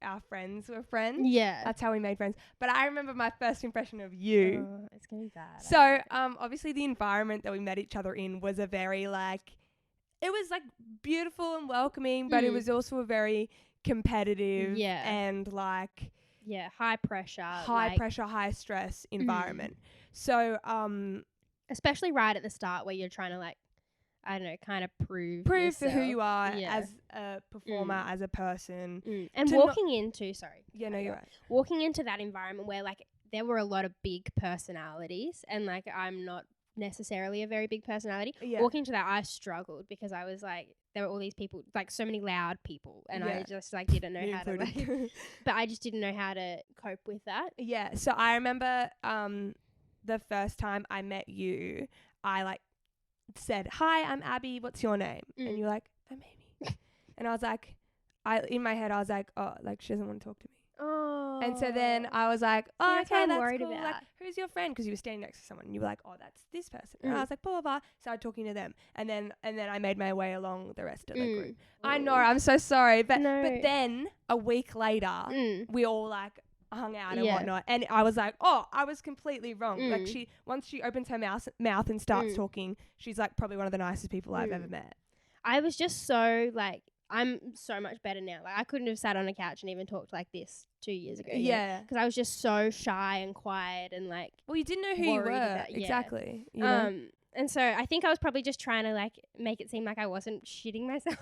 Speaker 1: our friends were friends.
Speaker 2: Yeah.
Speaker 1: That's how we made friends. But I remember my first impression of you.
Speaker 2: Oh, it's going to be bad.
Speaker 1: So, obviously the environment that we met each other in was a very like, it was like beautiful and welcoming, but it was also a very competitive and like,
Speaker 2: high pressure,
Speaker 1: high stress environment. So,
Speaker 2: especially right at the start where you're trying to like, I don't know, kind of prove
Speaker 1: for who you are as a performer, as a person.
Speaker 2: And walking into,
Speaker 1: you're right.
Speaker 2: Walking into that environment where like there were a lot of big personalities and like I'm not necessarily a very big personality. Yeah. Walking into that, I struggled because I was like, there were all these people, like so many loud people, and I just like didn't know how to like, but I just didn't know how to cope with that. Yeah.
Speaker 1: So I remember the first time I met you, I like said, "Hi, I'm Abby. What's your name?" And you're like, "I'm Amy." And I was like, in my head, I was like, "Oh, like she doesn't want to talk to me."
Speaker 2: Oh.
Speaker 1: And so then I was like, "Oh, okay, that's
Speaker 2: worried
Speaker 1: cool.
Speaker 2: About.
Speaker 1: Like, who's your friend?" Because you were standing next to someone, and you were like, "Oh, that's this person." And I was like, "Blah blah blah." Started talking to them, and then I made my way along the rest of the group. I know, I'm so sorry, but then a week later, we all like hung out and whatnot, and I was like, oh, I was completely wrong. Like once she opens her mouth and starts talking, she's like probably one of the nicest people I've ever met.
Speaker 2: I was just so like, I'm so much better now. Like I couldn't have sat on a couch and even talked like this 2 years ago. Yeah, because I was just so shy and quiet and like,
Speaker 1: well, you didn't know who you were exactly. You know?
Speaker 2: And so I think I was probably just trying to like make it seem like I wasn't shitting myself.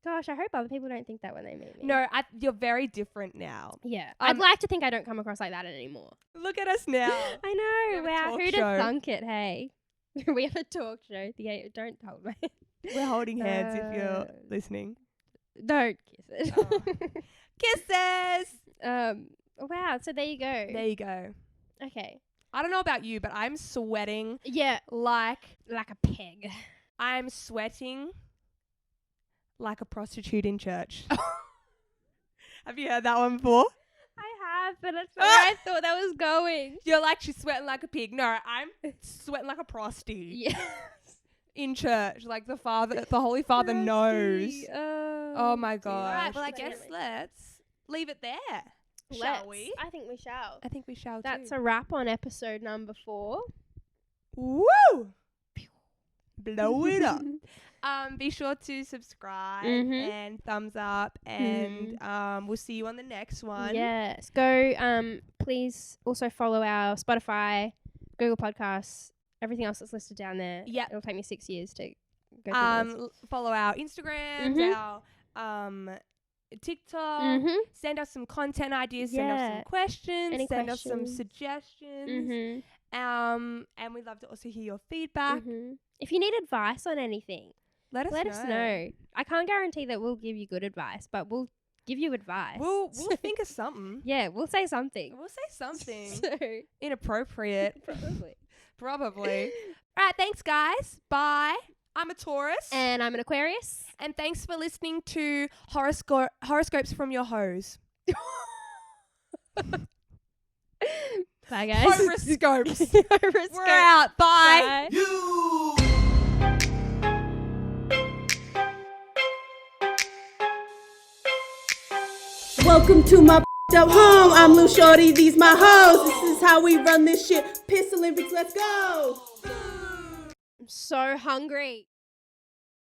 Speaker 2: Gosh, I hope other people don't think that when they meet me.
Speaker 1: No, you're very different now.
Speaker 2: Yeah. I'd like to think I don't come across like that anymore.
Speaker 1: Look at us now.
Speaker 2: I know. Wow. Who'd have thunk it, hey? We have a talk show. Don't hold my hand.
Speaker 1: We're holding hands if you're listening.
Speaker 2: Don't kiss it.
Speaker 1: Kisses!
Speaker 2: Wow. So there you go.
Speaker 1: There you go.
Speaker 2: Okay.
Speaker 1: I don't know about you, but I'm sweating
Speaker 2: Yeah.
Speaker 1: like
Speaker 2: Like a pig.
Speaker 1: I'm sweating like a prostitute in church. Have you heard that one before?
Speaker 2: I have, but that's where I thought that was going.
Speaker 1: You're like, she's sweating like a pig. No, I'm sweating like a prosty
Speaker 2: Yes.
Speaker 1: in church. Like the Holy Father knows. Oh my
Speaker 2: dear.
Speaker 1: God. Right, well, I
Speaker 2: Definitely.
Speaker 1: guess let's leave it there. Shall we?
Speaker 2: I think we shall.
Speaker 1: I think we shall
Speaker 2: That's
Speaker 1: too.
Speaker 2: a wrap on episode number 4.
Speaker 1: Woo! Blow it up. Be sure to subscribe and thumbs up, and we'll see you on the next one.
Speaker 2: Yes. Go. Please also follow our Spotify, Google Podcasts, everything else that's listed down there.
Speaker 1: Yeah.
Speaker 2: It'll take me 6 years to go through this.
Speaker 1: Follow our Instagrams, our TikTok. Send us some content ideas. Send us some questions. Send us some suggestions. And we'd love to also hear your feedback.
Speaker 2: If you need advice on anything,
Speaker 1: let us know.
Speaker 2: I can't guarantee that we'll give you good advice, but we'll give you advice.
Speaker 1: We'll think of something.
Speaker 2: Yeah, we'll say something.
Speaker 1: We'll say something
Speaker 2: So,
Speaker 1: inappropriate.
Speaker 2: probably.
Speaker 1: All right, thanks guys. Bye. I'm a Taurus.
Speaker 2: And I'm an Aquarius.
Speaker 1: And thanks for listening to Horoscopes from your hose.
Speaker 2: Bye, guys.
Speaker 1: Horoscopes.
Speaker 2: Horoscopes.
Speaker 1: We're out. Bye.
Speaker 3: Welcome to my up home. I'm Lou Shorty. These my hoes. This is how we run this shit. Piss Olympics. Let's go.
Speaker 2: I'm so hungry.